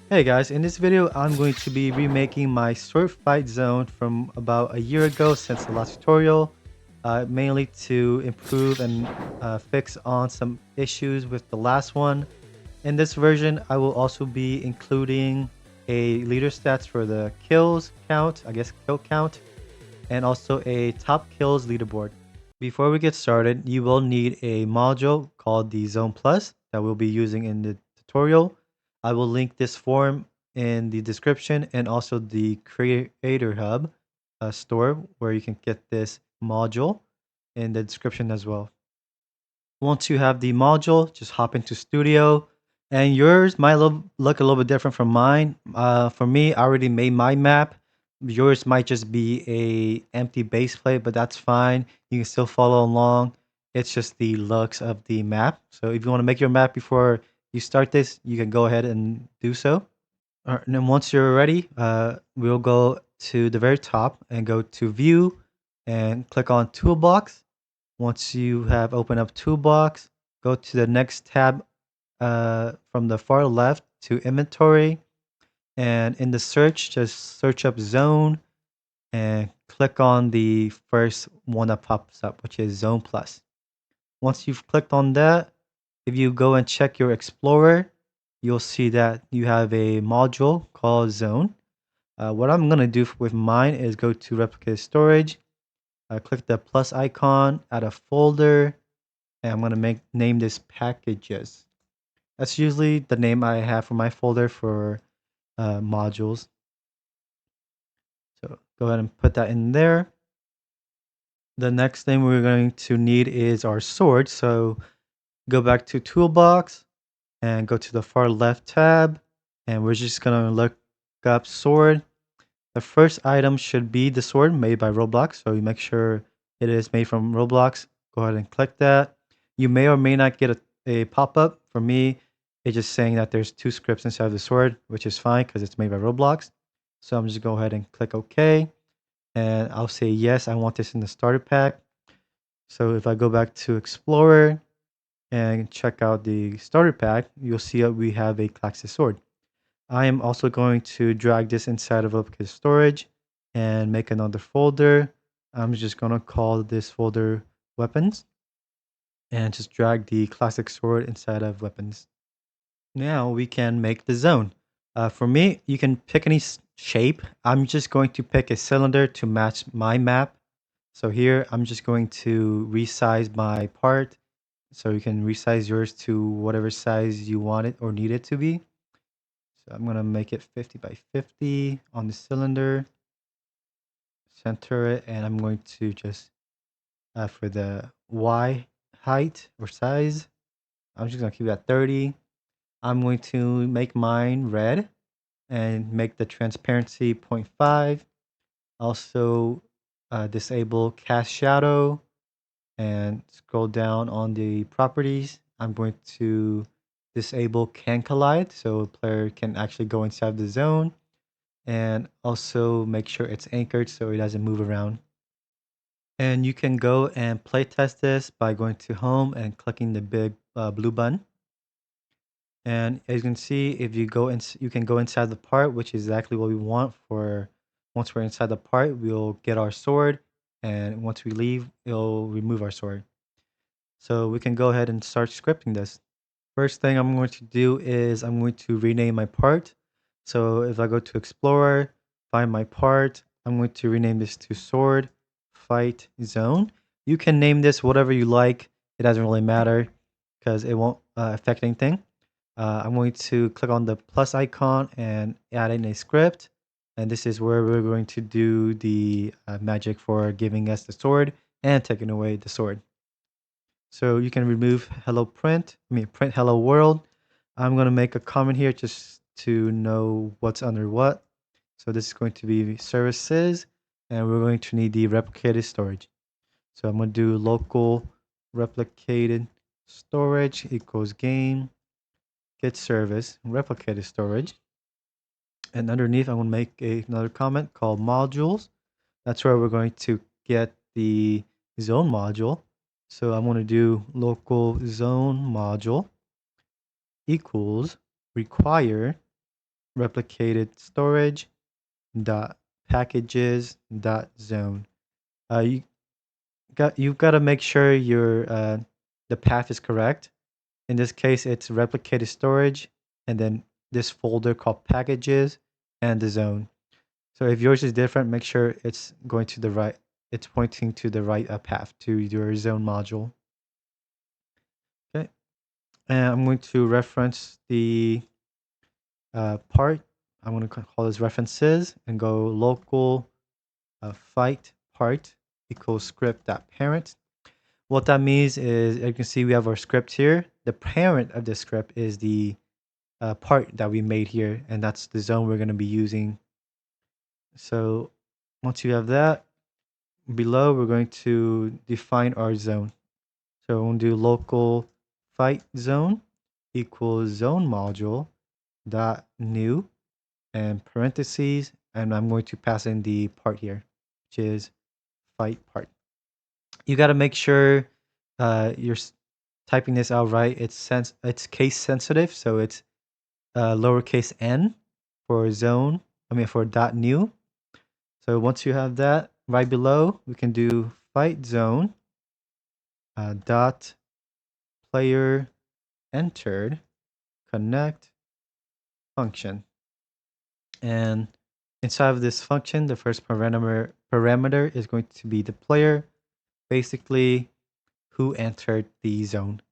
Hey guys, in this video I'm going to be remaking my sword fight zone from about a year ago since the last tutorial, mainly to improve and fix on some issues with the last one. In this version I will also be including a leader stats for the kills count, I guess kill count, and also a top kills leaderboard. Before we get started, you will need a module called the ZonePlus that we'll be using in the tutorial. I will link this form in the description and also the Creator Hub store where you can get this module in the description as well. Once you have the module, just hop into Studio. And yours might look a little bit different from mine. For me, I already made my map. Yours might just be a empty base plate, but that's fine. You can still follow along. It's just the looks of the map. So if you want to make your map before you start this, you can go ahead and do so. All right, and then once you're ready, we'll go to the very top and go to View and click on Toolbox. Once you have opened up Toolbox, go to the next tab from the far left to Inventory. And in the search, just search up Zone and click on the first one that pops up, which is Zone Plus. Once you've clicked on that, if you go and check your Explorer, you'll see that you have a module called Zone. What I'm going to do with mine is go to Replicate Storage, click the plus icon, add a folder, and I'm going to name this Packages. That's usually the name I have for my folder for modules. So go ahead and put that in there. The next thing we're going to need is our sword. So go back to Toolbox and go to the far left tab. And we're just going to look up sword. The first item should be the sword made by Roblox. So you make sure it is made from Roblox. Go ahead and click that. You may or may not get a pop-up. For me, it's just saying that there's two scripts inside of the sword, which is fine because it's made by Roblox. So I'm just going to go ahead and click OK. And I'll say, yes, I want this in the starter pack. So if I go back to Explorer and check out the starter pack, you'll see that we have a Klaxis sword. I am also going to drag this inside of Replicate Storage and make another folder. I'm just going to call this folder Weapons and just drag the classic sword inside of Weapons. Now we can make the zone. For me, you can pick any shape. I'm just going to pick a cylinder to match my map. So here, I'm just going to resize my part. So you can resize yours to whatever size you want it or need it to be. So I'm going to make it 50 by 50 on the cylinder. Center it, and I'm going to just, for the Y height or size, I'm just going to keep that 30. I'm going to make mine red and make the transparency 0.5. Also disable cast shadow and scroll down on the properties. I'm going to disable can collide so a player can actually go inside the zone, and also make sure it's anchored so it doesn't move around. And you can go and play test this by going to home and clicking the big blue button. And as you can see, if you go in, you can go inside the part, which is exactly what we want. For once we're inside the part, we'll get our sword, and once we leave, it'll remove our sword. So we can go ahead and start scripting this. First thing I'm going to do is I'm going to rename my part. So if I go to Explorer, find my part, I'm going to rename this to Sword Fight Zone. You can name this whatever you like. It doesn't really matter because it won't affect anything. I'm going to click on the plus icon and add in a script. And this is where we're going to do the magic for giving us the sword and taking away the sword. So you can remove print hello world. I'm going to make a comment here just to know what's under what. So this is going to be services, and we're going to need the replicated storage. So I'm going to do local replicated storage equals game get service replicated storage. And underneath, I'm going to make another comment called modules. That's where we're going to get the zone module. So I'm going to do local zone module equals require replicated storage dot packages dot zone. You've got to make sure your the path is correct. In this case, it's replicated storage, and then this folder called packages and the zone. So if yours is different, make sure it's going to the right. It's pointing to the right path to your zone module. Okay, and I'm going to reference the part. I'm going to call this references and go local fight part equals script.parent. What that means is, you can see we have our script here. The parent of the script is the part that we made here, and that's the zone we're going to be using. So once you have that, below we're going to define our zone. So we're going to do local fight zone equals zone module dot new and parentheses, and I'm going to pass in the part here, which is fight part. You got to make sure you're typing this out right. It's case sensitive, so it's lowercase n for zone. I mean for dot new. So once you have that, right below we can do fight zone dot player entered connect function, and inside of this function, the first parameter is going to be the player, basically who entered the zone.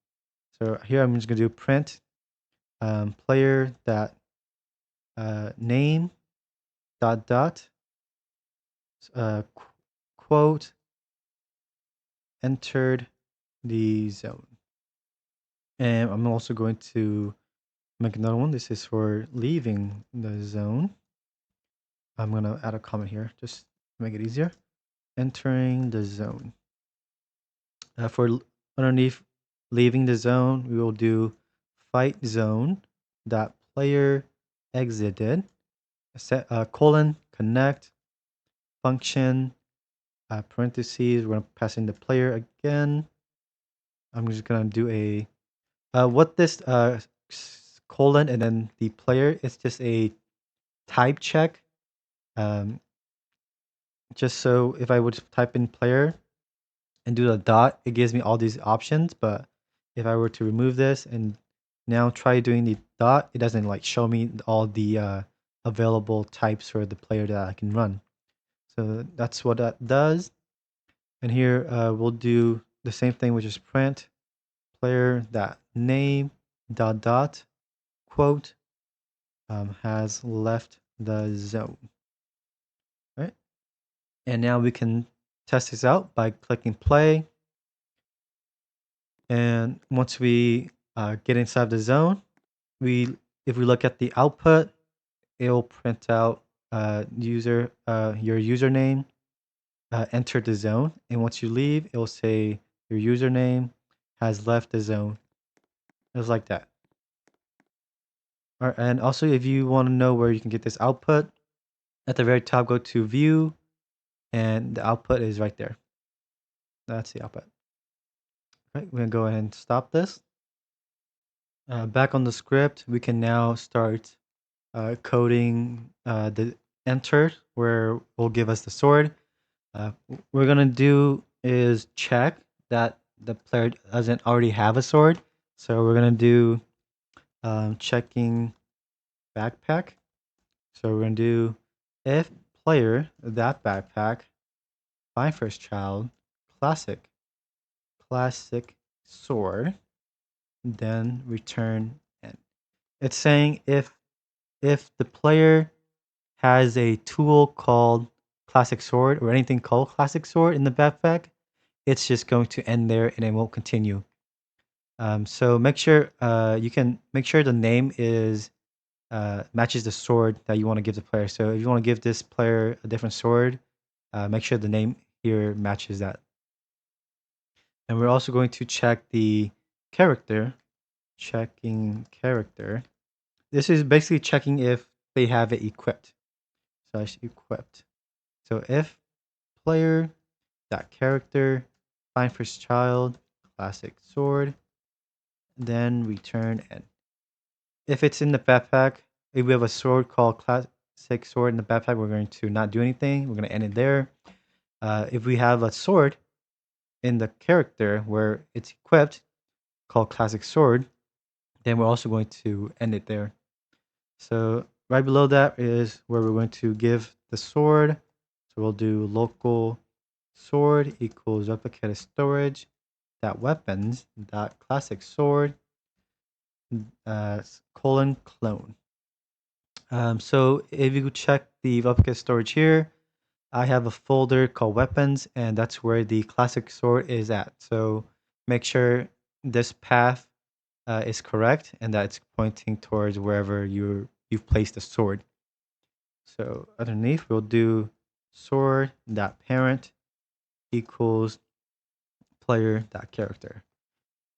So here I'm just going to do print player dot name dot dot quote entered the zone. And I'm also going to make another one. This is for leaving the zone. I'm going to add a comment here just to make it easier. Entering the zone. For underneath leaving the zone, we will do fight zone dot player exited set colon connect function parentheses. We're going to pass in the player again. I'm just going to do a what this colon and then the player is just a type check. Um, just so if I would type in player and do the dot, it gives me all these options. But if I were to remove this and now try doing the dot, it doesn't like show me all the available types for the player that I can run. So that's what that does. And here we'll do the same thing, which is print player that name dot dot quote has left the zone. Right? And now we can test this out by clicking play. And once we get inside the zone, if we look at the output, it'll print out your username entered the zone, and once you leave, it will say your username has left the zone. It's like that. All right, and also if you want to know where you can get this output, at the very top, go to View, and the output is right there. That's the output. All right, we're gonna go ahead and stop this. Back on the script, we can now start coding the enter, where will give us the sword. We're gonna do is check that the player doesn't already have a sword. So we're gonna do checking backpack. So we're gonna do if player that backpack find first child classic sword, then return n. It's saying if the player has a tool called classic sword or anything called classic sword in the backpack, it's just going to end there and it won't continue. So make sure you can make sure the name is matches the sword that you want to give the player. So if you want to give this player a different sword, make sure the name here matches that. And we're also going to check the character, checking character. This is basically checking if they have it equipped. /equipped. So if player dot character find first child classic sword, then return n. If it's in the backpack, if we have a sword called classic sword in the backpack, we're going to not do anything. We're going to end it there. If we have a sword in the character where it's equipped called classic sword, then we're also going to end it there. So right below that is where we're going to give the sword. So we'll do local sword equals replicated storage dot weapons dot classic sword colon clone. So if you check the replicated storage here, I have a folder called weapons, and that's where the classic sword is at. So make sure this path is correct and that it's pointing towards wherever you've placed the sword. So underneath we'll do sword.parent equals player.character.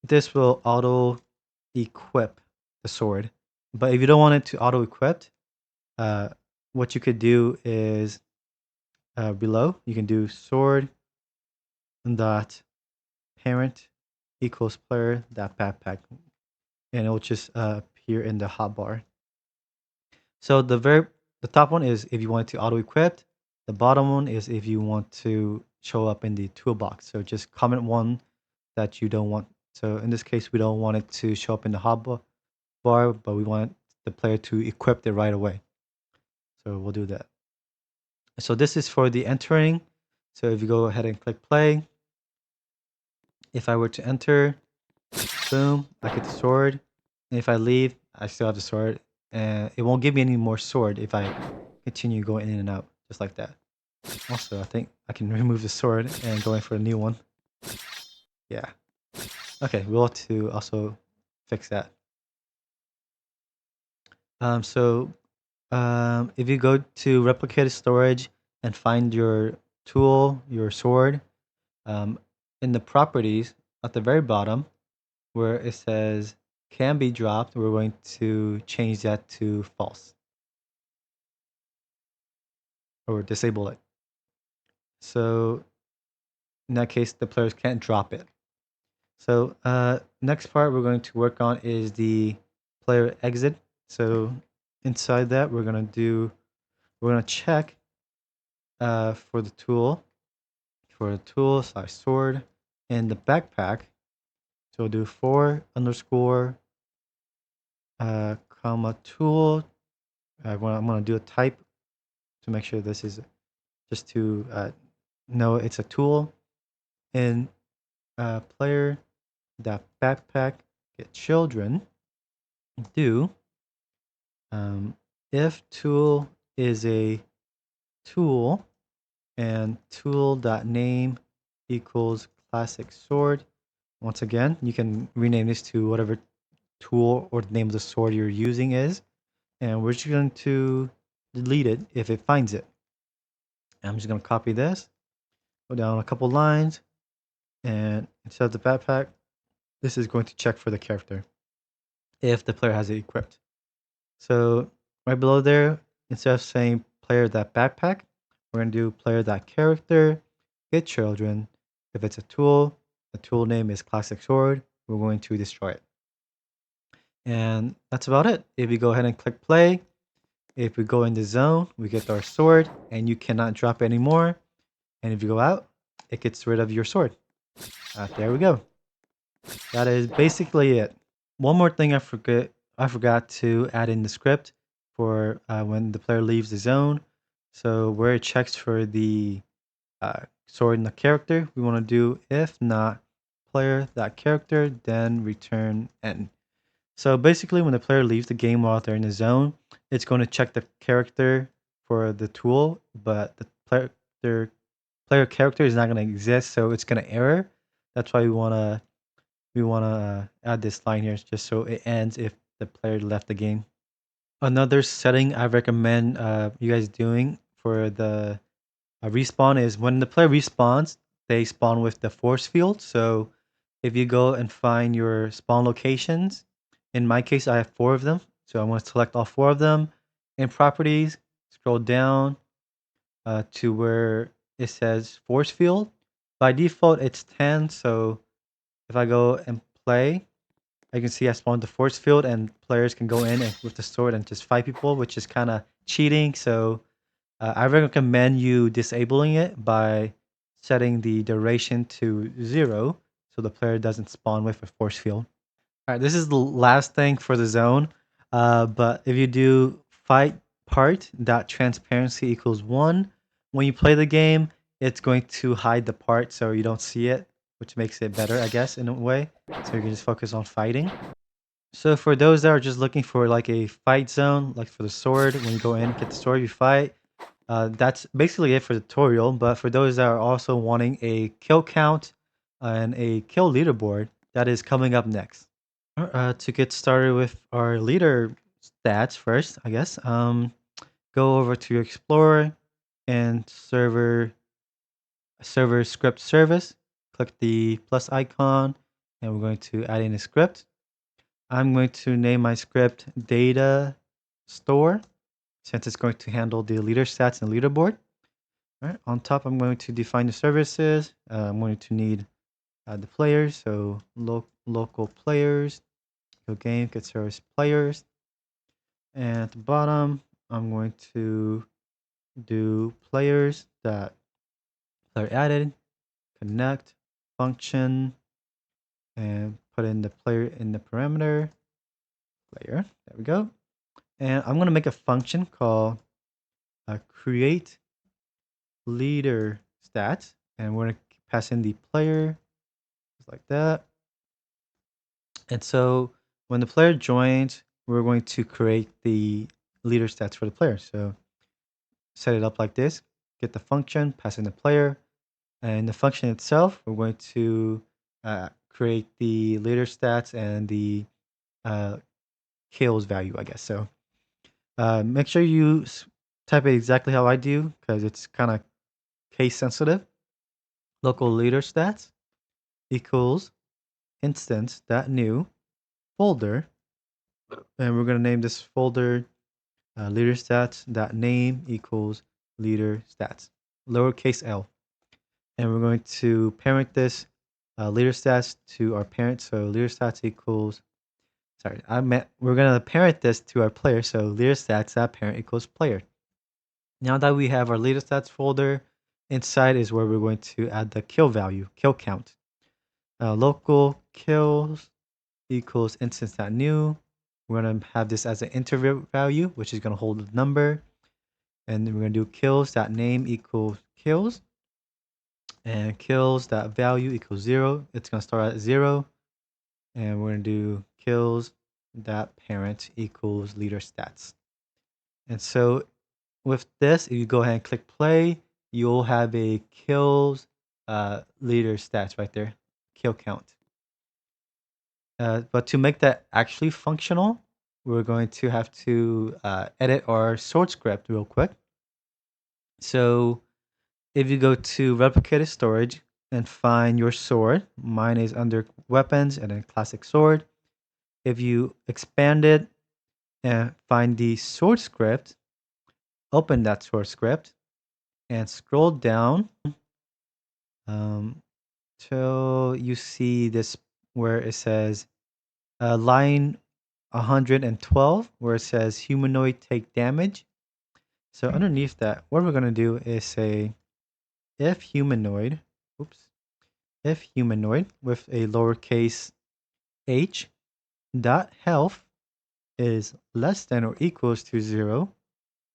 This will auto equip the sword. But if you don't want it to auto equip, what you could do is below you can do sword dot parent equals player dot backpack, and it will just appear in the hotbar. So the top one is if you want it to auto equip. The bottom one is if you want to show up in the toolbox. So just comment one that you don't want. So in this case, we don't want it to show up in the hotbar, but we want the player to equip it right away. So we'll do that. So this is for the entering. So if you go ahead and click play, if I were to enter, boom, I get the sword. And if I leave, I still have the sword. And it won't give me any more sword if I continue going in and out, just like that. Also, I think I can remove the sword and go in for a new one. Yeah. Okay, we'll have to also fix that. If you go to replicated storage and find your tool, your sword, um, in the properties at the very bottom where it says can be dropped, we're going to change that to false or disable it. So in that case, the players can't drop it. So next part we're going to work on is the player exit. So inside that we're gonna check for the tool slash sword in the backpack. So we'll do for underscore comma tool. I'm gonna do a type to make sure this is just to know it's a tool. And player that backpack get children do if tool is a tool and tool.name equals classic sword. Once again, you can rename this to whatever tool or the name of the sword you're using is, and we're just going to delete it if it finds it. I'm just going to copy this, go down a couple lines, and instead of the backpack, this is going to check for the character if the player has it equipped. So right below there, instead of saying player.backpack, we're going to do player.character, get children. If it's a tool, the tool name is classic sword. We're going to destroy it. And that's about it. If you go ahead and click play, if we go in the zone, we get our sword and you cannot drop it anymore. And if you go out, it gets rid of your sword. There we go. That is basically it. One more thing I forgot to add in the script for when the player leaves the zone. So where it checks for the sword in the character, we want to do if not player that character, then return n. So basically, when the player leaves the game while they're in the zone, it's going to check the character for the tool, but the player character is not going to exist, so it's going to error. That's why we want to add this line here just so it ends if the player left the game. Another setting I recommend you guys doing for the respawn is when the player respawns, they spawn with the force field. So if you go and find your spawn locations, in my case, I have 4 of them. So I want to select all 4 of them. In properties, scroll down to where it says force field. By default, it's 10. So if I go and play, I can see I spawned the force field, and players can go in and with the sword and just fight people, which is kind of cheating. So I recommend you disabling it by setting the duration to 0, so the player doesn't spawn with a force field. All right, this is the last thing for the zone. But if you do fight part dot transparency equals 1, when you play the game, it's going to hide the part so you don't see it, which makes it better, I guess, in a way. So you can just focus on fighting. So for those that are just looking for like a fight zone, like for the sword, when you go in, get the sword, you fight. That's basically it for the tutorial. But for those that are also wanting a kill count and a kill leaderboard, that is coming up next. To get started with our leader stats first, I guess. Go over to your Explorer and server script service. Click the plus icon, and we're going to add in a script. I'm going to name my script data store, since it's going to handle the leader stats and leaderboard. All right. On top, I'm going to define the services. I'm going to need the players, so local players, your game get service players. And at the bottom, I'm going to do players that are added, connect, function, and put in the player in the parameter player. There we go. And I'm going to make a function called create leader stats, and we're going to pass in the player just like that. And so when the player joins, we're going to create the leader stats for the player. So set it up like this, get the function, pass in the player, and the function itself, we're going to create the leader stats and the uh, kills value, I guess. So make sure you type it exactly how I do, because it's kind of case sensitive. Local leader stats equals instance.new folder, and we're going to name this folder leader stats name equals leader stats, lowercase l. And we're going to parent this leader stats to our parent. So leader stats equals, sorry, we're going to parent this to our player. So leader stats parent equals player. Now that we have our leader stats folder, inside is where we're going to add the kill value, kill count. Local kills equals instance.new. We're going to have this as an integer value, which is going to hold the number. And then we're going to do kills.name equals kills. And kills.value equals 0. It's going to start at 0. And we're going to do kills.parent equals leader stats. And so with this, if you go ahead and click play, you'll have a kills leader stats right there, kill count. But to make that actually functional, we're going to have to edit our sword script real quick. So if you go to replicated storage and find your sword, mine is under weapons and then classic sword. If you expand it and find the sword script, open that sword script and scroll down till you see this where it says line 112, where it says humanoid take damage. So underneath that, what we're going to do is say if humanoid, if humanoid with a lowercase h dot health is less than or equals to 0,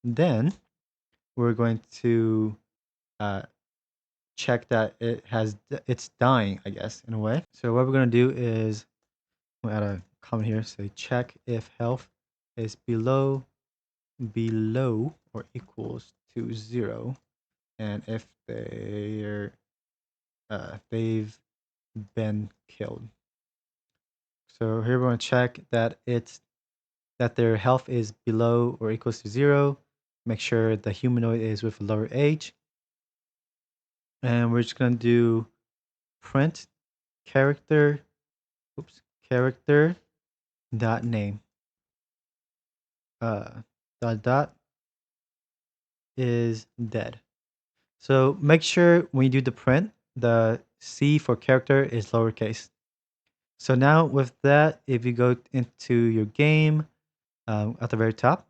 then we're going to check that it's dying, I guess, in a way. So what we're going to do is we'll add a comment here, say check if health is below or equals to 0, and if they've been killed. So here we're going to check that their health is below or equals to 0. Make sure the humanoid is with a lower h. And we're just going to do print character dot name. Dot is dead. So make sure when you do the print, the C for character is lowercase. So now with that, if you go into your game at the very top,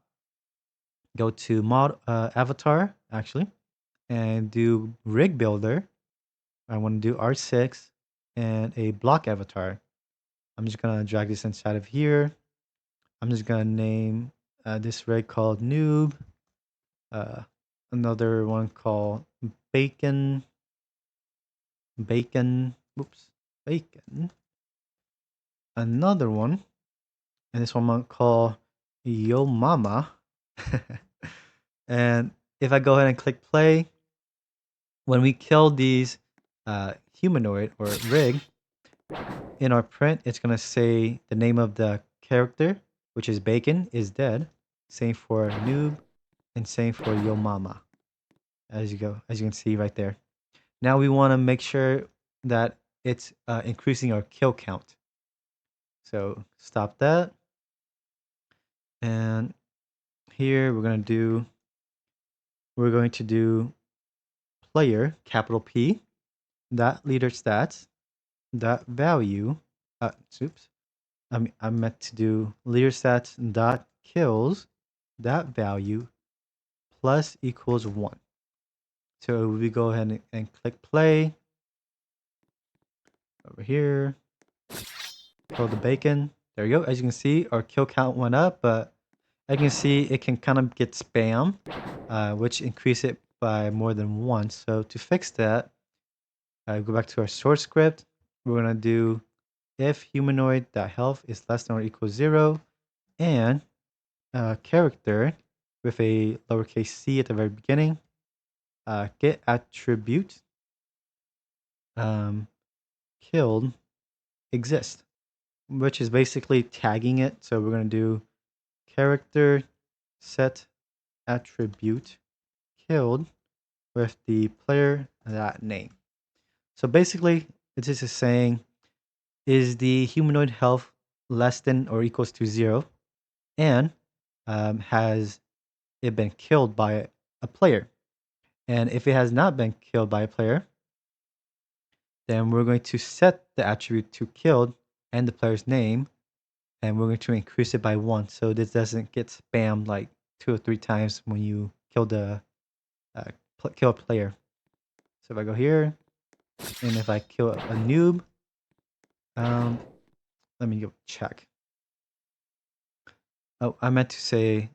go to mod avatar actually, and do rig builder. I want to do R6 and a block avatar. I'm just gonna drag this inside of here. I'm just gonna name this rig called noob. Uh, Another one called bacon. Bacon. Oops. Bacon. Another one, and this one I'm gonna call Yo Mama. And if I go ahead and click play, when we kill these humanoid or rig, in our print, it's gonna say the name of the character, which is Bacon, is dead. Same for Noob, and same for Yo Mama. As you can see right there. Now we want to make sure that it's increasing our kill count. So stop that, and here we're going to do player capital P dot leader stats dot value. Oops. I meant to do leader stats dot kills dot value plus equals 1. So we go ahead and click play over here. Kill the bacon. There you go. As you can see, our kill count went up, but as you can see, it can kind of get spam, which increase it by more than 1. So to fix that, go back to our source script. We're gonna do if humanoid.health is less than or equals 0, and character with a lowercase c at the very beginning, get attribute killed exist, which is basically tagging it. So we're going to do character set attribute killed with the player that name. So basically, it is saying, is the humanoid health less than or equals to 0, and has it been killed by a player? And if it has not been killed by a player, then we're going to set the attribute to killed and the player's name, and we're going to increase it by 1 so this doesn't get spammed like 2 or 3 times when you kill the kill a player. So if I go here, and if I kill a noob, let me go check. Oh, I meant to say,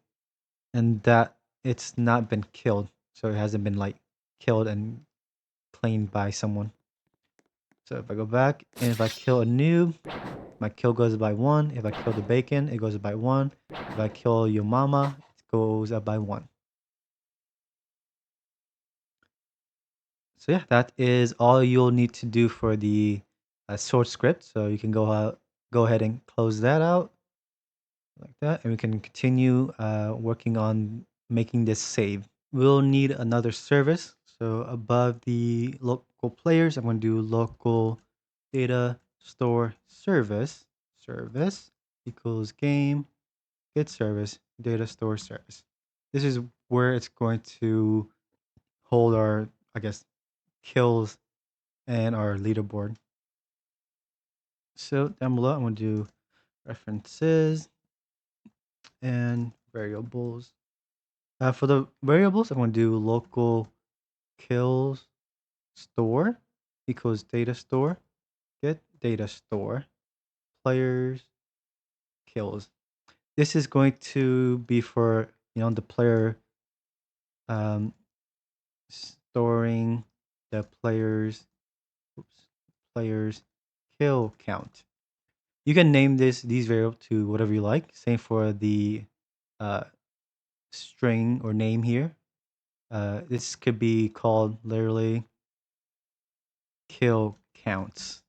and that it's not been killed, so it hasn't been like killed and claimed by someone. So if I go back, and if I kill a noob, my kill goes by 1. If I kill the bacon, it goes up by 1. If I kill your mama, it goes up by 1. So yeah, that is all you'll need to do for the source script. So you can go ahead and close that out like that, and we can continue working on making this save. We'll need another service. So above the local players, I'm going to do local data store service. Service equals game get service data store service. This is where it's going to hold our, I guess, kills and our leaderboard. So down below, I'm going to do references and variables. For the variables, I'm going to do local kills store equals data store get data store players kills. This is going to be for the player um, storing the players kill count. You can name these variable to whatever you like. Same for the uh, string or name here. This could be called literally kill counts,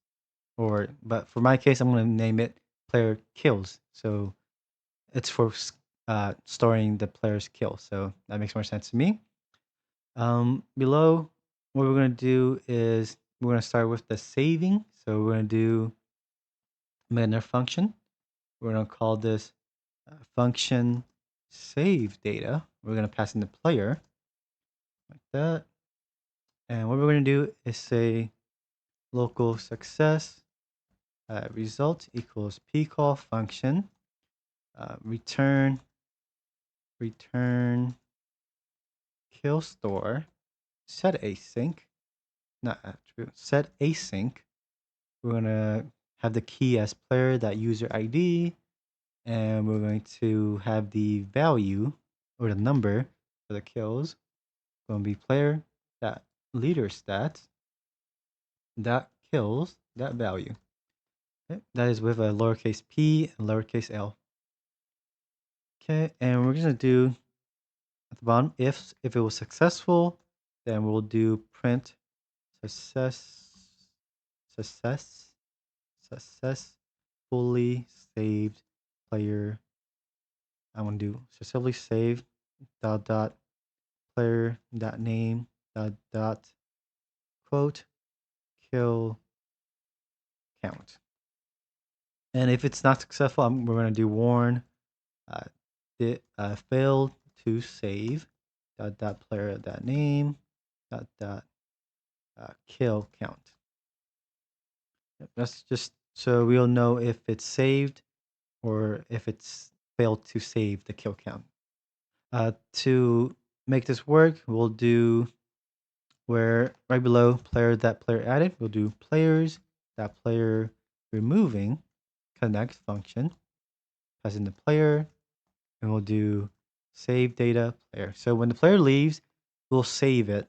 but for my case, I'm going to name it player kills. So it's for storing the player's kill. So that makes more sense to me. Below, what we're going to do is we're going to start with the saving. So we're going to do another function. We're going to call this function save data. We're going to pass in the player like that. And what we're going to do is say local success result equals pcall function return kill store set async, not attribute, set async. We're gonna have the key as player that user ID, and we're going to have the value or the number for the kills. Going to be player that leader stats that kills that value. Okay, that is with a lowercase p and lowercase l. Okay, and we're gonna do at the bottom if it was successful, then we'll do print success successfully saved player. I'm gonna do successfully saved dot player dot name dot quote kill count. And if it's not successful, we're gonna do warn failed to save dot player dot name dot kill count. That's just so we'll know if it's saved or if it's failed to save the kill count. To make this work, we'll do where right below player that player added, we'll do players that player removing connect function, pass in the player, and we'll do save data player. So when the player leaves, we'll save it.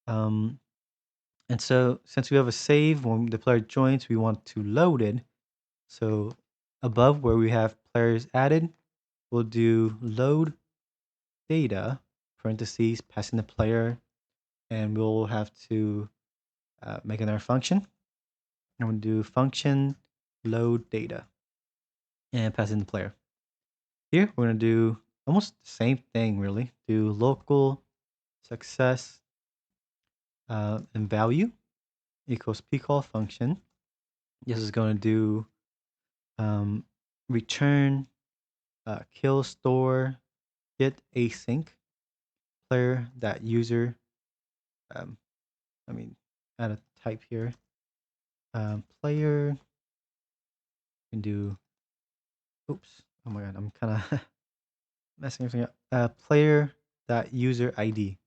And so since we have a save, when the player joins, we want to load it. So above where we have players added, we'll do load data, parentheses, passing the player, and we'll have to make another function. And we'll do function load data and pass in the player. Here, we're going to do almost the same thing, really. Do local success and value equals pcall function. This is going to do return kill store get async player that user. Um, I mean, add a type here. Player can do. Oops! Oh my god, I'm kind of messing everything up. Player that user ID.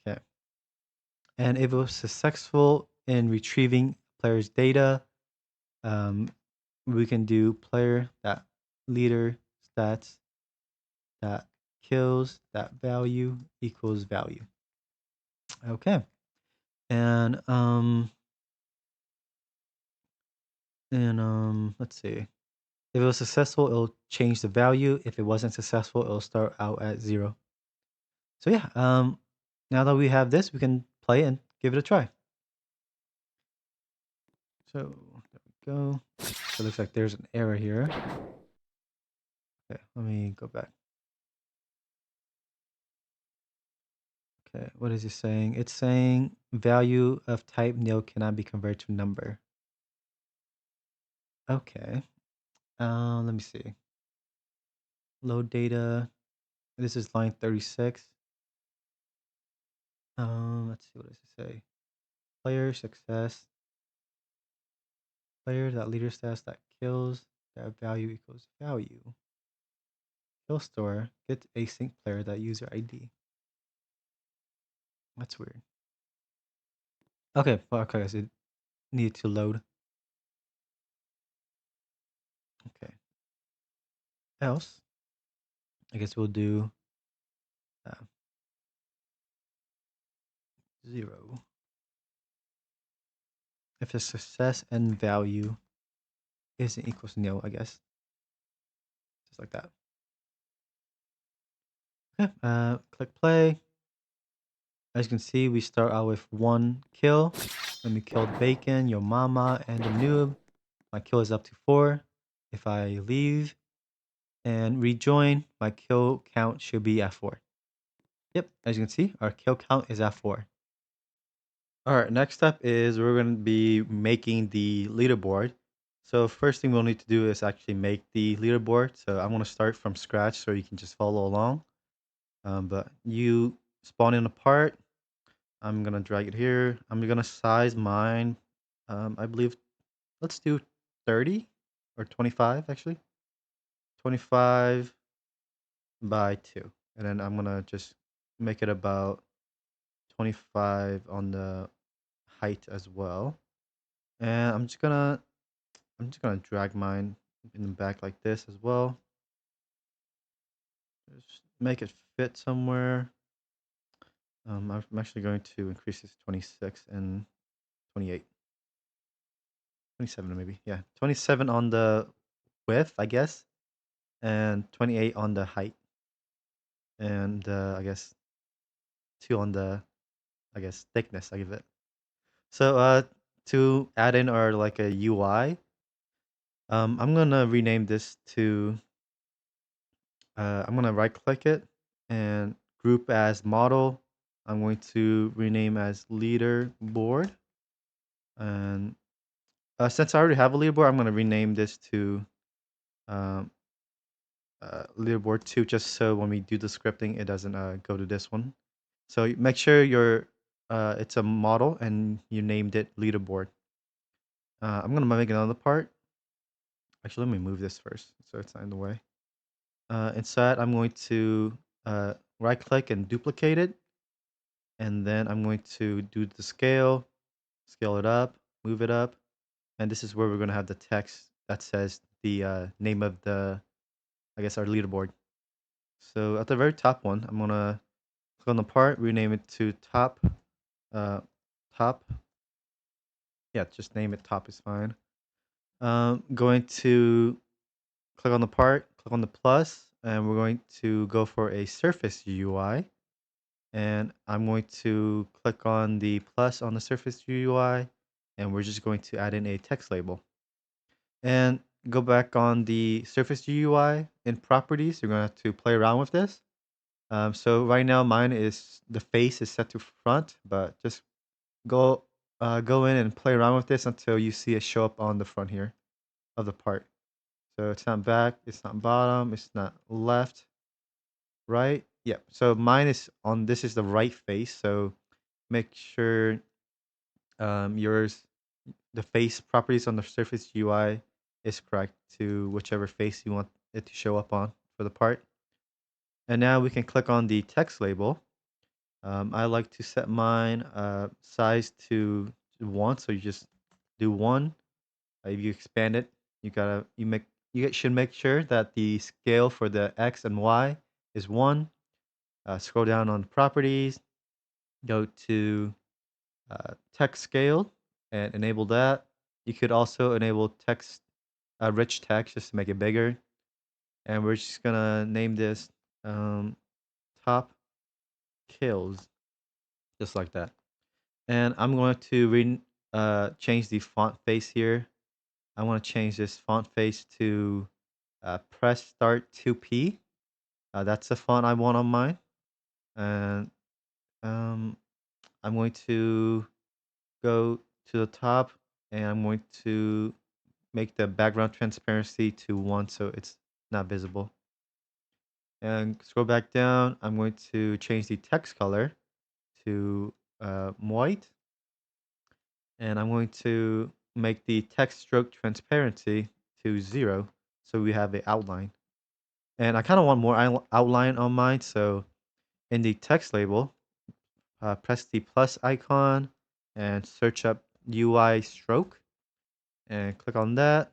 Okay. And if it was successful in retrieving player's data, um, we can do player that leader stats that kills that value equals value. Okay. And let's see. If it was successful, it'll change the value. If it wasn't successful, it'll start out at 0. So yeah, now that we have this, we can play and give it a try. So there we go. So it looks like there's an error here. Okay, let me go back. Okay, what is it saying? It's saying value of type nil cannot be converted to number. Okay. Let me see. Load data. This is line 36. Let's see, what does it say? Player success. Player that leader stats that kills that value equals value. Kill store get async player that user ID. That's weird. Okay, well, okay, so it needed to load. Okay. Else, I guess we'll do 0. If the success and value isn't equals to nil, I guess. Just like that. Okay, click play. As you can see, we start out with 1 kill. When we killed Bacon, Your Mama, and the noob, my kill is up to 4. If I leave and rejoin, my kill count should be at 4. Yep, as you can see, our kill count is at 4. Alright, next up is we're going to be making the leaderboard. So first thing we'll need to do is actually make the leaderboard. So I'm going to start from scratch so you can just follow along. But you spawn in a part. I'm going to drag it here. I'm going to size mine, I believe let's do 30 or 25 actually. 25 by 2. And then I'm gonna just make it about 25 on the height as well. And I'm just gonna drag mine in the back like this as well. Just make it fit somewhere. I'm actually going to increase this to 26 and 28. 27 maybe. Yeah. 27 on the width, I guess, and 28 on the height. And I guess 2 on the thickness I give it. So to add in our like a UI, I'm gonna rename this to I'm gonna right click it and group as model. I'm going to rename as leaderboard. And since I already have a leaderboard, I'm gonna rename this to um, leaderboard 2, just so when we do the scripting, it doesn't go to this one. So make sure it's a model and you named it leaderboard. I'm gonna make another part. Actually, let me move this first so it's not in the way. Inside, I'm going to right click and duplicate it. And then I'm going to do the scale it up, move it up. And this is where we're going to have the text that says the name of our leaderboard. So at the very top one, I'm going to click on the part, rename it to top, top. Yeah, just name it top is fine. Going to click on the part, click on the plus, and we're going to go for a surface UI. And I'm going to click on the plus on the surface UI, and we're just going to add in a text label. And go back on the surface UI in properties. You're going to have to play around with this. So right now mine is the face is set to front, but just go go in and play around with this until you see it show up on the front here of the part. So it's not back, it's not bottom, it's not left, right. Yep. So mine is on. This is the right face. So make sure yours the face properties on the surface UI is correct to whichever face you want it to show up on for the part. And now we can click on the text label. I like to set mine size to 1, so you just do 1. If you expand it, you should make sure that the scale for the X and Y is 1. Scroll down on properties, go to text scale and enable that. You could also enable text, rich text, just to make it bigger. And we're just gonna name this um, top kills, just like that. And I'm going to change the font face here. I want to change this font face to press start 2P. That's the font I want on mine. And um, I'm going to go to the top, and I'm going to make the background transparency to 1 so it's not visible. And scroll back down. I'm going to change the text color to white. And I'm going to make the text stroke transparency to 0 so we have an outline. And I kind of want more outline on mine. So in the text label, press the plus icon and search up UI stroke and click on that.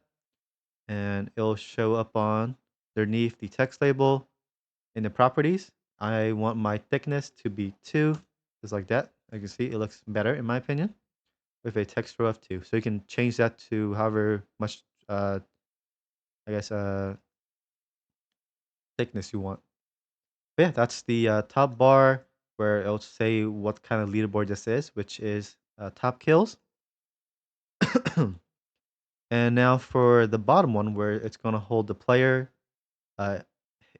And it'll show up on underneath the text label in the properties. I want my thickness to be 2, just like that. You can see it looks better in my opinion with a text row of 2. So you can change that to however much, I guess, thickness you want. But yeah, that's the top bar where it'll say what kind of leaderboard this is, which is top kills. And now for the bottom one, where it's going to hold the player, uh,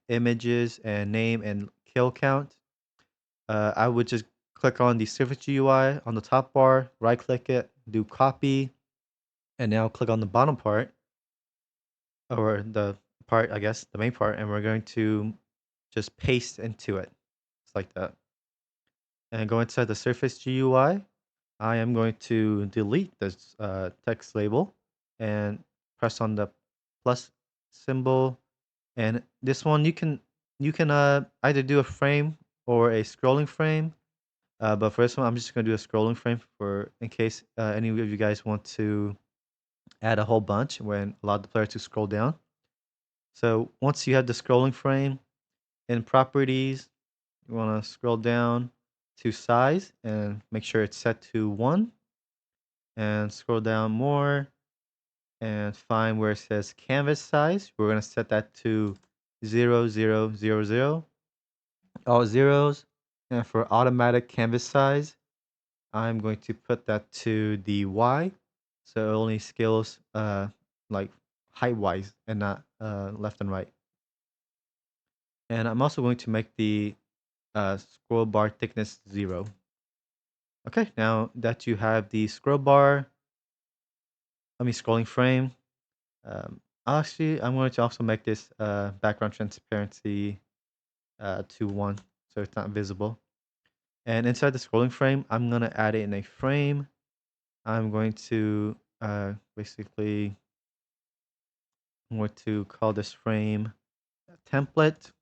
images, and name and kill count. I would just click on the Surface GUI on the top bar, right click it, do copy, and now click on the bottom part, or the part, I guess, the main part, and we're going to just paste into it. Just like that. And go inside the Surface GUI. I am going to delete this text label. and press on the plus symbol. And this one you can either do a frame or a scrolling frame. But for this one, I'm just gonna do a scrolling frame for in case any of you guys want to add a whole bunch when allow the player to scroll down. So once you have the scrolling frame in properties, you want to scroll down to size and make sure it's set to 1, and scroll down more and find where it says canvas size. We're going to set that to 0, 0, 0, 0, all zeros. And for automatic canvas size, I'm going to put that to the Y, so it only scales like height wise and not left and right. And I'm also going to make the scroll bar thickness 0. Okay, now that you have the scroll bar, scrolling frame, actually, I'm going to also make this background transparency to 1, so it's not visible. And inside the scrolling frame, I'm going to add it in a frame. I'm going to basically, I'm going to call this frame template.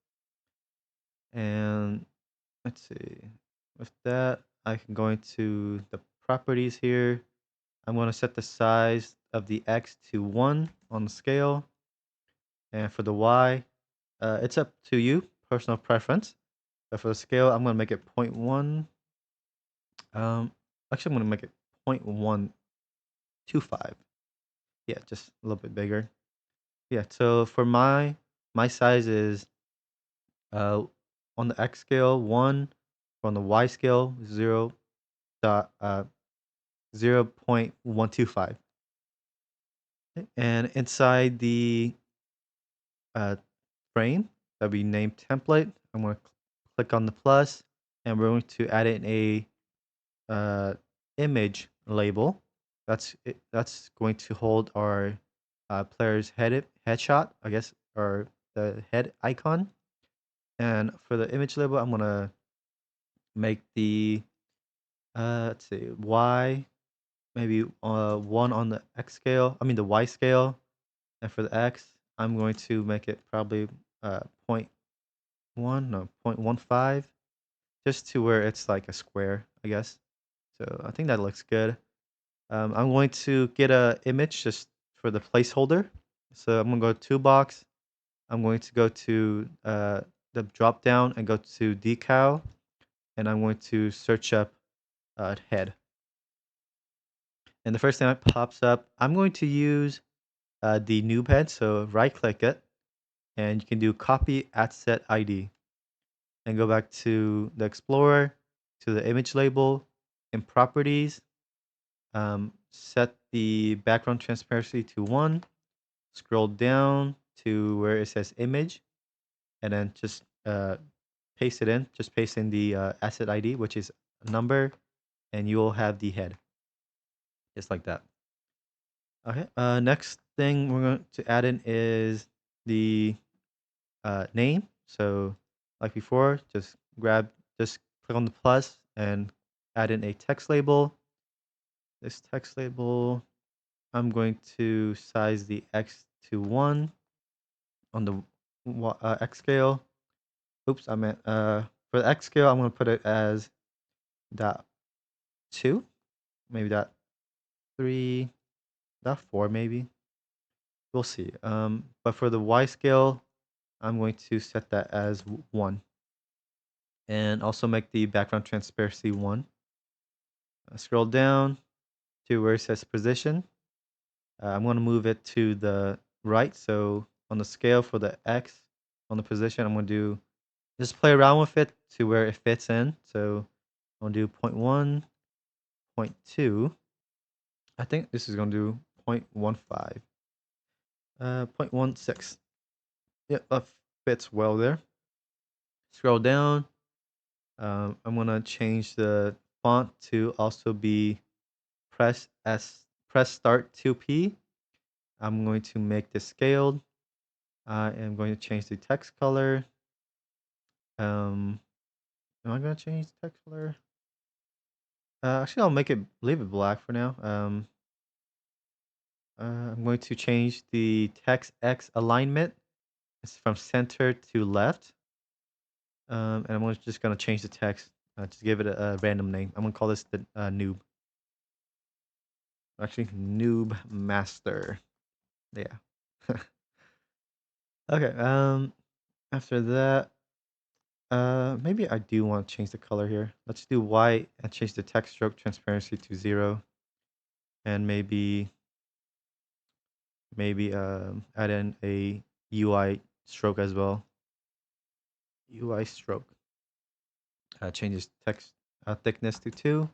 And let's see, with that, I can go into the properties here. I'm going to set the size of the X to 1 on the scale. And for the Y, it's up to you, personal preference. But for the scale, I'm going to make it 0.1. Actually, I'm going to make it 0.125. Yeah, just a little bit bigger. Yeah, so for my size is uh, on the X scale 1, on the Y scale 0.125. And inside the uh, frame that we named template, I'm going to click on the plus, and we're going to add in a image label. That's going to hold our player's headshot, I guess, or the head icon. And for the image label, I'm gonna make the let's see, Y, maybe 1 on the X scale. The Y scale. And for the X, I'm going to make it probably point 1, no, 0.15, just to where it's like a square, I guess. So I think that looks good. I'm going to get a image just for the placeholder. So I'm gonna go to toolbox. I'm going to go to the drop down and go to decal, and I'm going to search up head. And the first thing that pops up, I'm going to use the noob head. So right click it, and you can do copy at set ID, and go back to the Explorer, to the image label, in properties, set the background transparency to 1, scroll down to where it says image, and then just paste it in. Just paste in the asset ID, which is a number, and you will have the head, just like that. Okay. Next thing we're going to add in is the name. So, like before, just click on the plus and add in a text label. This text label, I'm going to size the X to 1 on the X scale. Oops, I meant for the X scale, I'm going to put it as dot 2, maybe dot 3, dot 4, maybe. We'll see. But for the Y scale, I'm going to set that as 1, and also make the background transparency 1. Scroll down to where it says position. I'm going to move it to the right. So on the scale for the X on the position, I'm going to do just play around with it to where it fits in. So I'm going to do 0.1, 0.2. I think this is going to do 0.15, 0.16. Yep, that fits well there. Scroll down. I'm going to change the font to also be press start 2P. I'm going to make this scaled. I am going to change the text color. Am I going to change the text color? Actually, I'll leave it black for now. I'm going to change the text X alignment. It's from center to left. And just gonna change the text. Just give it a random name. I'm gonna call this the noob. Actually, noob master. Yeah. Okay. After that, maybe I do want to change the color here. Let's do white and change the text stroke transparency to 0, and maybe add in a UI stroke as well. UI stroke. Changes text thickness to 2,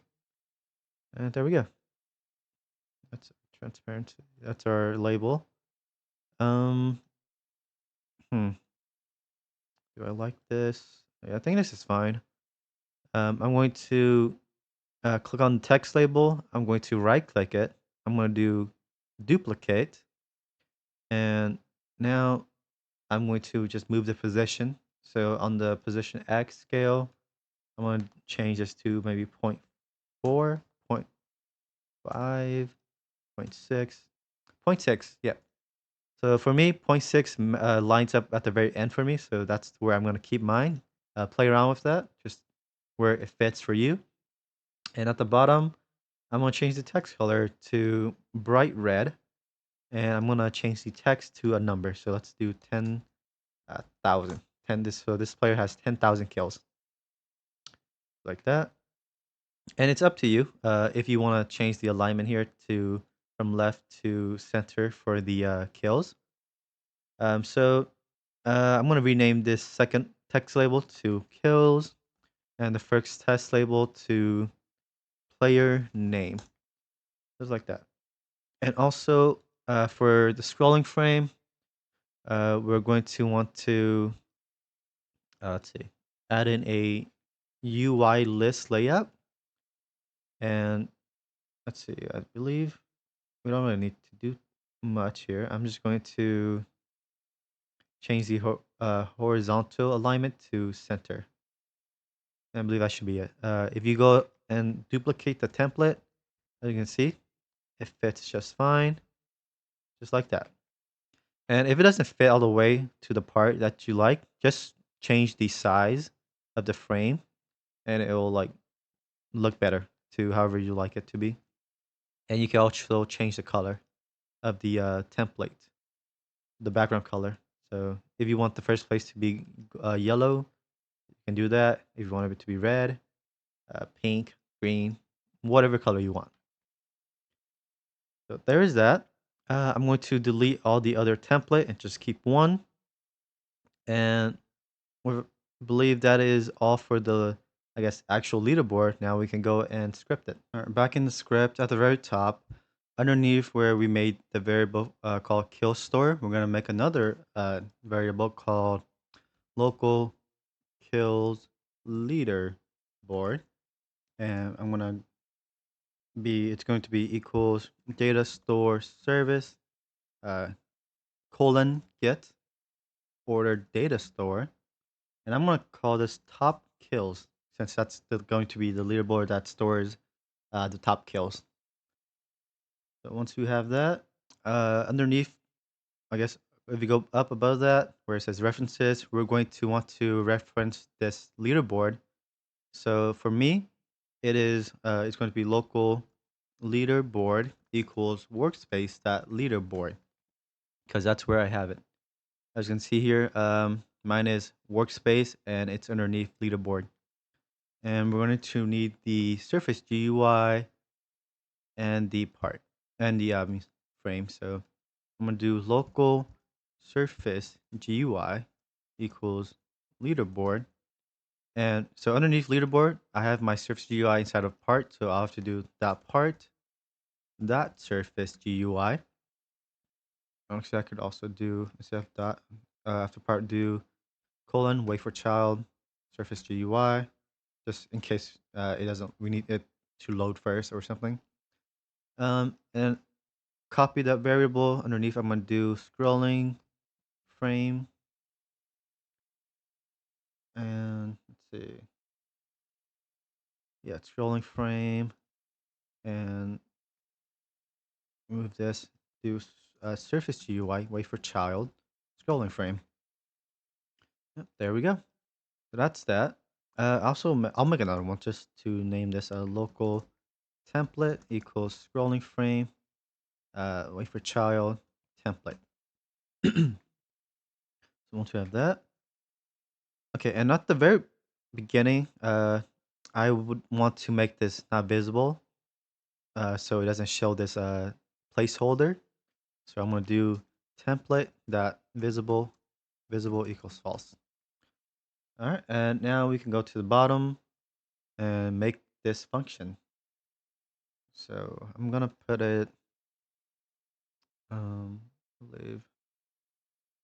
and there we go. That's transparent. That's our label. Um, hmm. Do I like this? Yeah, I think this is fine. I'm going to click on the text label. I'm going to right click it. I'm going to do duplicate. And now I'm going to just move the position. So on the position X scale, I'm going to change this to maybe 0.4, 0.5, 0.6, 0.6. Yeah. So for me, 0.6 lines up at the very end for me. So that's where I'm going to keep mine. Play around with that, just where it fits for you. And at the bottom, I'm going to change the text color to bright red. And I'm going to change the text to a number. So let's do 10,000. 10 this so this player has 10,000 kills. Like that. And it's up to you if you want to change the alignment here to from left to center for the kills. So I'm going to rename this second text label to kills and the first test label to player name. Just like that. And also for the scrolling frame, we're going to want to, let's see, add in a UI list layout. And let's see, I believe we don't really need to do much here. I'm just going to change the horizontal alignment to center. I believe that should be it. If you go and duplicate the template, as you can see, it fits just fine, just like that. And if it doesn't fit all the way to the part that you like, just change the size of the frame, and it will like look better to however you like it to be. And you can also change the color of the template, the background color. So if you want the first place to be yellow, you can do that. If you want it to be red, pink, green, whatever color you want. So there is that. I'm going to delete all the other template and just keep one. And we believe that is all for the, I guess, actual leaderboard. Now we can go and script it. All right, back in the script at the very top, underneath where we made the variable called kill store, we're going to make another variable called local kills leaderboard. And it's going to be equals data store service colon get order data store. And I'm going to call this top kills since that's going to be the leaderboard that stores the top kills. So once we have that, underneath, I guess if you go up above that where it says references, we're going to want to reference this leaderboard. So for me, it's going to be local leaderboard equals workspace dot leaderboard because that's where I have it. As you can see here, mine is workspace and it's underneath leaderboard. And we're going to need the surface GUI and the part and the frame. So I'm going to do local surface GUI equals leaderboard. And so underneath leaderboard, I have my surface GUI inside of part. So I'll have to do that part, that surface GUI. Actually, I could also do instead of dot after part do colon wait for child surface GUI just in case it doesn't we need it to load first or something. And copy that variable underneath. I'm gonna do scrolling frame and let's see, yeah, scrolling frame and move this. do surface GUI, wait for child, scrolling frame. Yep, there we go. So that's that. I'll make another one just to name this a local template equals scrolling frame, wait for child, template. So once we have that, okay, and at the very beginning, I would want to make this not visible, so it doesn't show this placeholder. So I'm gonna do template dot visible equals false. All right, and now we can go to the bottom and make this function. So I'm gonna put it, I believe,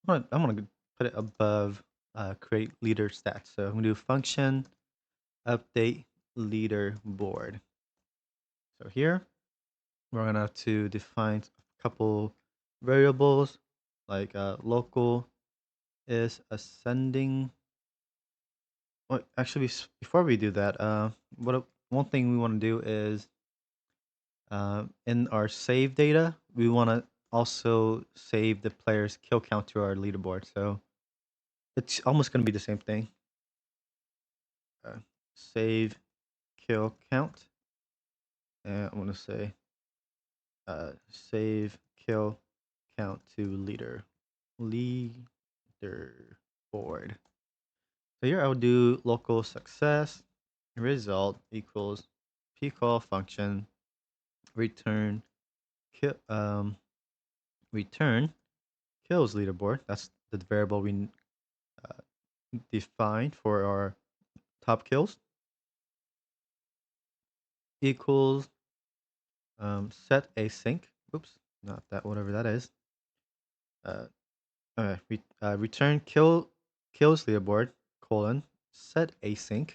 I'm gonna put it above create leader stats. So I'm gonna do function update leaderboard. So here we're gonna have to define a couple variables like local is ascending. Well, actually, before we do that, one thing we want to do is in our save data, we want to also save the player's kill count to our leaderboard. So it's almost going to be the same thing. Save kill count, and I'm going to say save kill count to leaderboard. So here I will do local success result equals pcall function return kill return kills leaderboard. That's the variable we defined for our top kills equals set async. Oops, not that. Whatever that is. Uh, return kills leaderboard colon set async.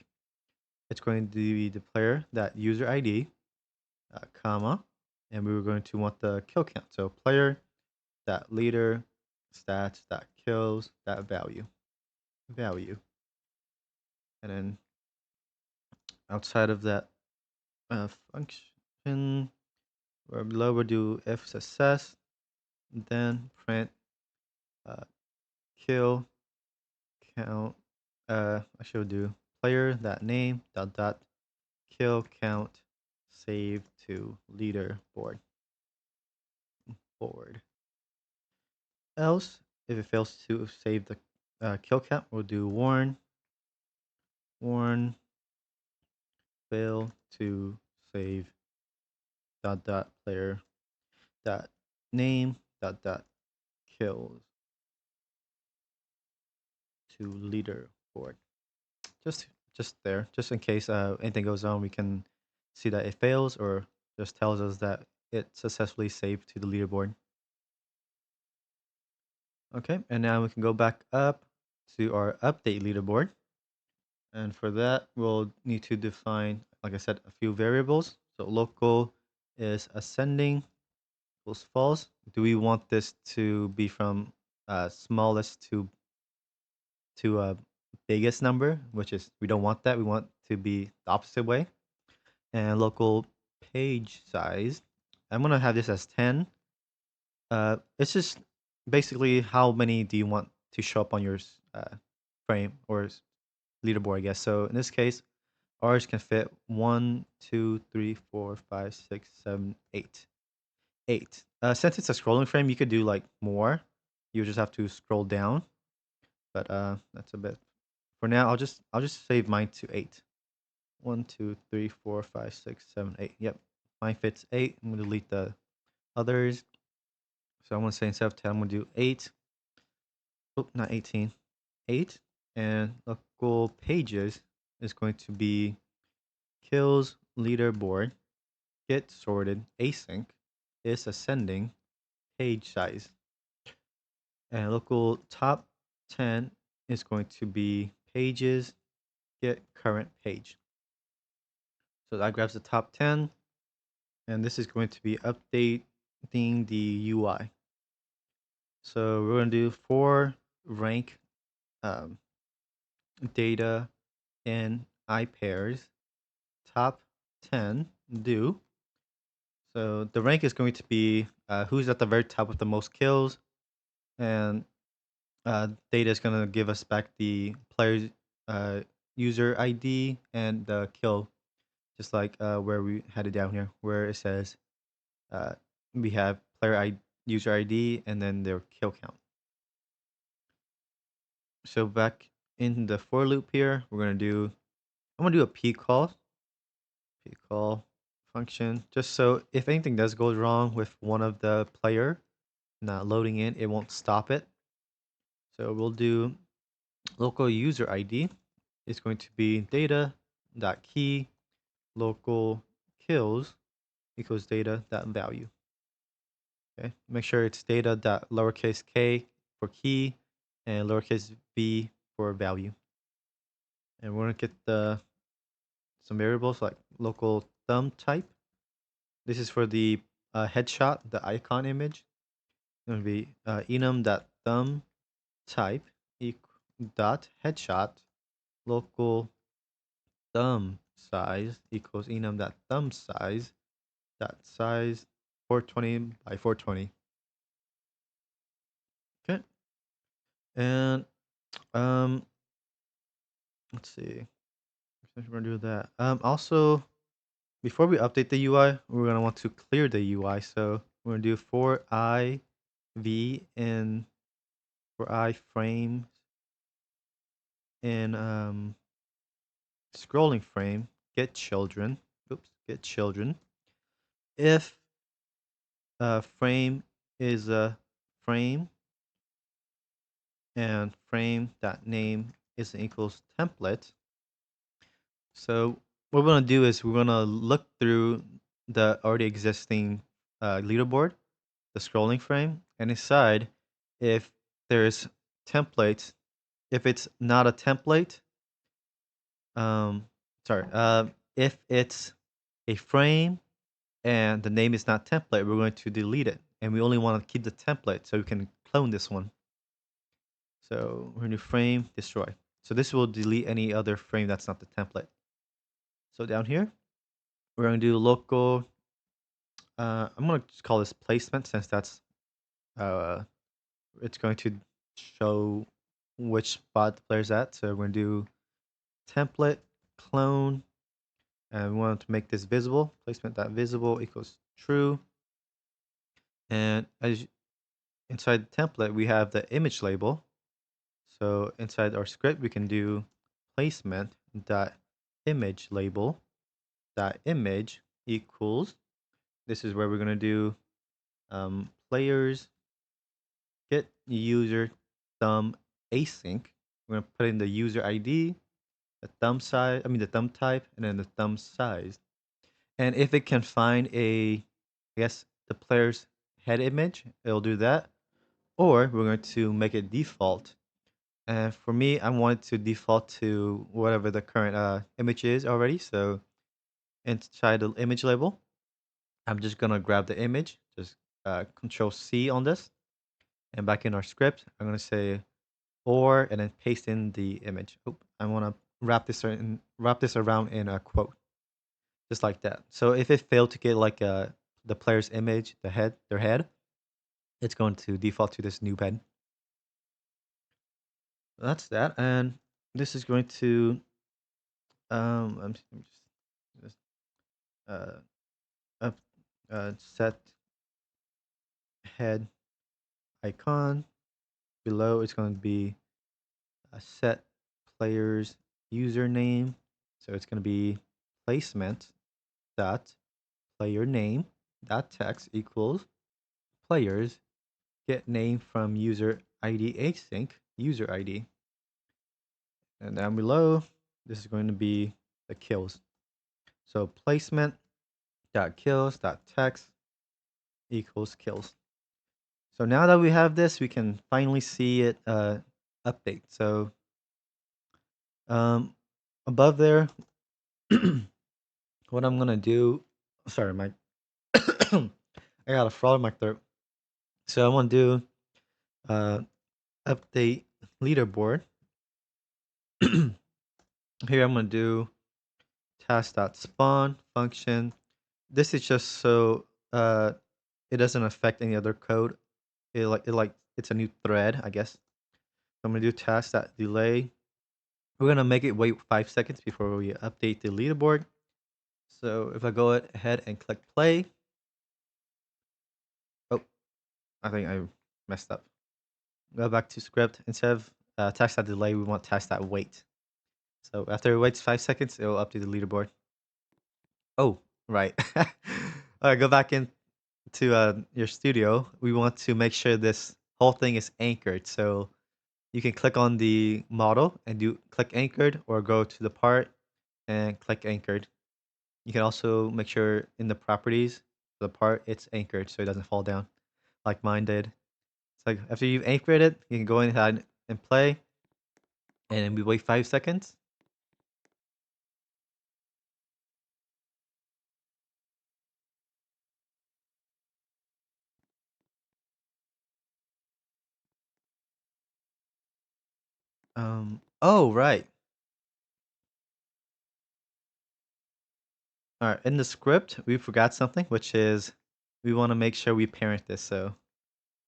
It's going to be the player that user ID comma, and we were going to want the kill count. So player that leader stats that kills that value, and then outside of that function, where below we'll do if success, then print uh, kill count. I should do player that name dot kill count save to leaderboard board. Else, if it fails to save the kill count, we'll do warn fail to save player name kills to leaderboard. Just just there, just in case anything goes on, we can see that it fails or just tells us that it successfully saved to the leaderboard. Okay, and now we can go back up to our update leaderboard. And for that, we'll need to define, like I said, a few variables. So local is ascending equals false. Do we want this to be from smallest to biggest number, which is we don't want that. We want to be the opposite way. And local page size, I'm gonna have this as 10. It's just basically how many do you want to show up on your frame or leaderboard, I guess. So in this case, ours can fit 1, 2, 3, 4, 5, 6, 7, 8. 8. Since it's a scrolling frame, you could do like more. You just have to scroll down, but that's a bit. For now, I'll just save mine to 8. 1, 2, 3, 4, 5, 6, 7, 8. Yep, mine fits 8. I'm gonna delete the others. So I'm gonna say instead of 10, I'm gonna do 8. Oh, not 18. 8. And local pages is going to be kills leaderboard get sorted async is ascending page size. And local top 10 is going to be pages get current page. So that grabs the top 10, and this is going to be updating the UI. So we're going to do for rank um, data in I pairs top 10 do. So the rank is going to be who's at the very top with the most kills, and data is going to give us back the player's uh, user ID and the kill, just like where we had it down here, where it says uh, we have user ID and then their kill count. So back in the for loop here, I'm gonna do a p call function, just so if anything does go wrong with one of the player not loading in, it won't stop it. So we'll do local user ID is going to be data.key local kills equals data.value. Okay, make sure it's data.lowercase k for key and lowercase v for value. And we're gonna get some variables like local thumb type. This is for the headshot, the icon image. It's gonna be enum.thumb type dot headshot local thumb size equals enum.thumb size dot size 420 by 420. Okay, and um, let's see. We're gonna do that. Also, before we update the UI, we're gonna want to clear the UI. So we're gonna do for I v in for iframe in scrolling frame get children. Oops, get children. If frame is a frame and frame dot name is equals template. So what we're gonna do is we're gonna look through the already existing leaderboard, the scrolling frame, and decide if there's templates. If it's not a template, um, sorry, if it's a frame and the name is not template, we're going to delete it, and we only want to keep the template so we can clone this one. So we're going to frame destroy. So this will delete any other frame that's not the template. So down here, we're going to do local. I'm going to just call this placement since that's it's going to show which spot the player's at. So we're going to do template clone, and we want to make this visible. Placement.visible equals true. And as inside the template, we have the image label. So inside our script, we can do placement.image label image equals. This is where we're going to do players get user thumb async. We're going to put in the user ID, the thumb size, the thumb type, and then the thumb size. And if it can find the player's head image, it'll do that. Or we're going to make it default. And for me, I want it to default to whatever the current image is already. So inside the image label, I'm just gonna grab the image, just Control C on this, and back in our script, I'm gonna say or and then paste in the image. Oh, I want to wrap this around in a quote, just like that. So if it failed to get like the player's image, their head, it's going to default to this new bed. That's that, and this is going to I'm just uh, up set head icon. Below it's going to be a set player's username. So it's going to be placement dot player name dot text equals players get name from user ID async user ID. And down below, this is going to be the kills. So placement dot kills dot text equals kills. So now that we have this, we can finally see it update. So above there, what I'm gonna do. Sorry, my I got a frog in my throat. So I'm gonna do update leaderboard. Here I'm gonna do task.spawn function. This is just so uh, it doesn't affect any other code. It's a new thread, I guess. I'm gonna do task that delay. We're gonna make it wait 5 seconds before we update the leaderboard. So if I go ahead and click play, oh, I think I messed up. Go back to script. Instead of task that delay, we want task that wait. So after it waits 5 seconds, it will update the leaderboard. Oh, right. All right, go back into your studio. We want to make sure this whole thing is anchored. So you can click on the model and do click anchored, or go to the part and click anchored. You can also make sure in the properties of the part it's anchored so it doesn't fall down like mine did. It's like after you've anchored it, you can go ahead and play, and we wait 5 seconds. Oh, right. All right. In the script, we forgot something, which is we want to make sure we parent this. So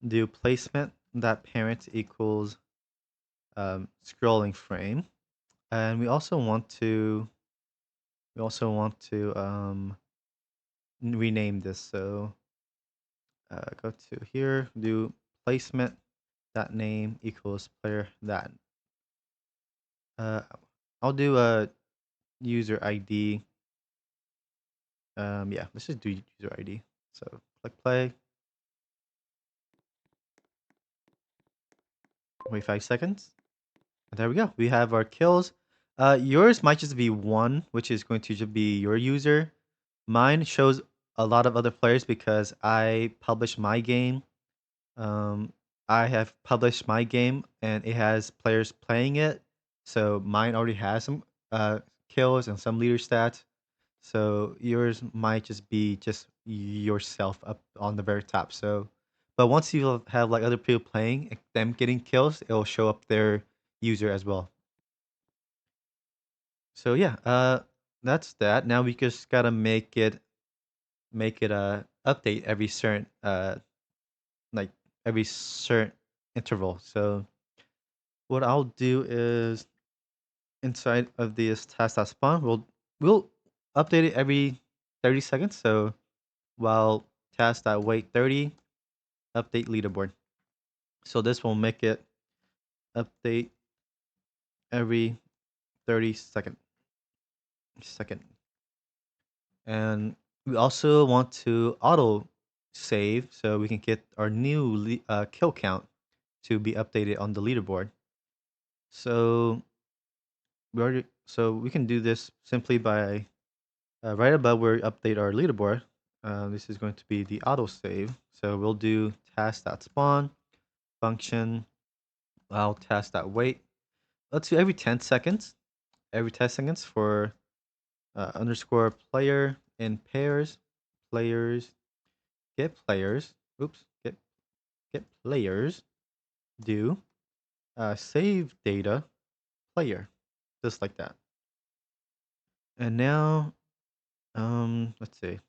do placement that parent equals scrolling frame, and we also want to rename this. So go to here, do placement that name equals player that. Uh, I'll do a user ID. Yeah, let's just do user ID. So click play. Wait 5 seconds. And there we go. We have our kills. Yours might just be one, which is going to just be your user. Mine shows a lot of other players because I published my game. Um, I have published my game and it has players playing it. So mine already has some kills and some leader stats. So yours might just be just yourself up on the very top. So, but once you have like other people playing, them getting kills, it'll show up their user as well. So yeah, that's that. Now we just gotta make it update every certain like every certain interval. So what I'll do is inside of this task.spawn, we'll update it every 30 seconds. So while task.wait 30, update leaderboard. So this will make it update every 30 second. And we also want to auto save so we can get our new kill count to be updated on the leaderboard. So we can do this simply by right above where we update our leaderboard. This is going to be the auto save. So we'll do task.spawn function while task.wait. Let's do every 10 seconds. Every 10 seconds for underscore player in pairs. Players get players. Oops, get players. Do save data player, just like that. And now, let's see.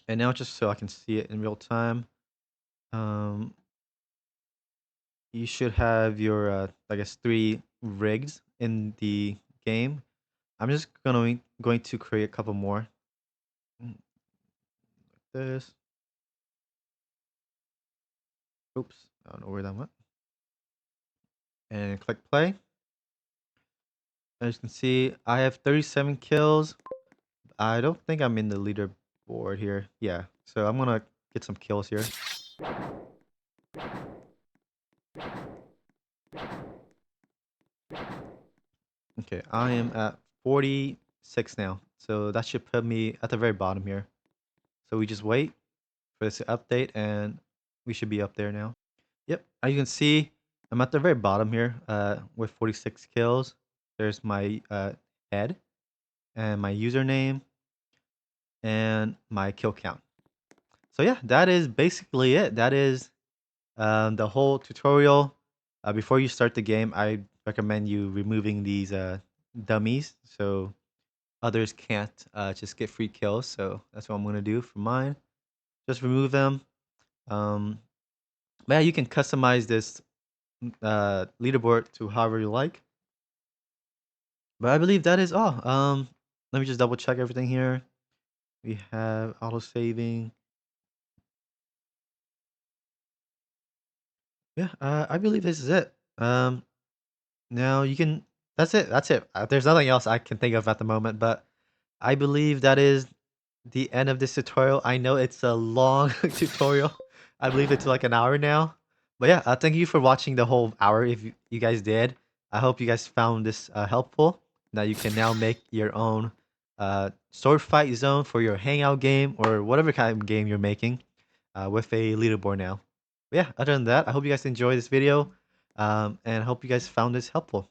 And now, just so I can see it in real time, um, you should have your, I guess, 3 rigs in the game. I'm just going to create a couple more. This. Oops, I don't know where that went. And click play. As you can see, I have 37 kills. I don't think I'm in the leaderboard here. Yeah, so I'm gonna get some kills here. Okay, I am at 46 now. So that should put me at the very bottom here. So we just wait for this to update and we should be up there now. Yep, as you can see, I'm at the very bottom here with 46 kills. There's my head and my username and my kill count. So yeah, that is basically it. That is the whole tutorial. Before you start the game, I recommend you removing these dummies so others can't just get free kills. So that's what I'm going to do for mine. just remove them. But yeah, you can customize this leaderboard to however you like. But I believe that is all. Let me just double check everything here. We have auto saving. Yeah, I believe this is it. Now you can. That's it. That's it. There's nothing else I can think of at the moment. But I believe that is the end of this tutorial. I know it's a long tutorial. I believe it's like an hour now. But yeah, thank you for watching the whole hour. If you guys did, I hope you guys found this helpful. Now you can now make your own sword fight zone for your hangout game or whatever kind of game you're making with a leaderboard now. But yeah, other than that, I hope you guys enjoyed this video and I hope you guys found this helpful.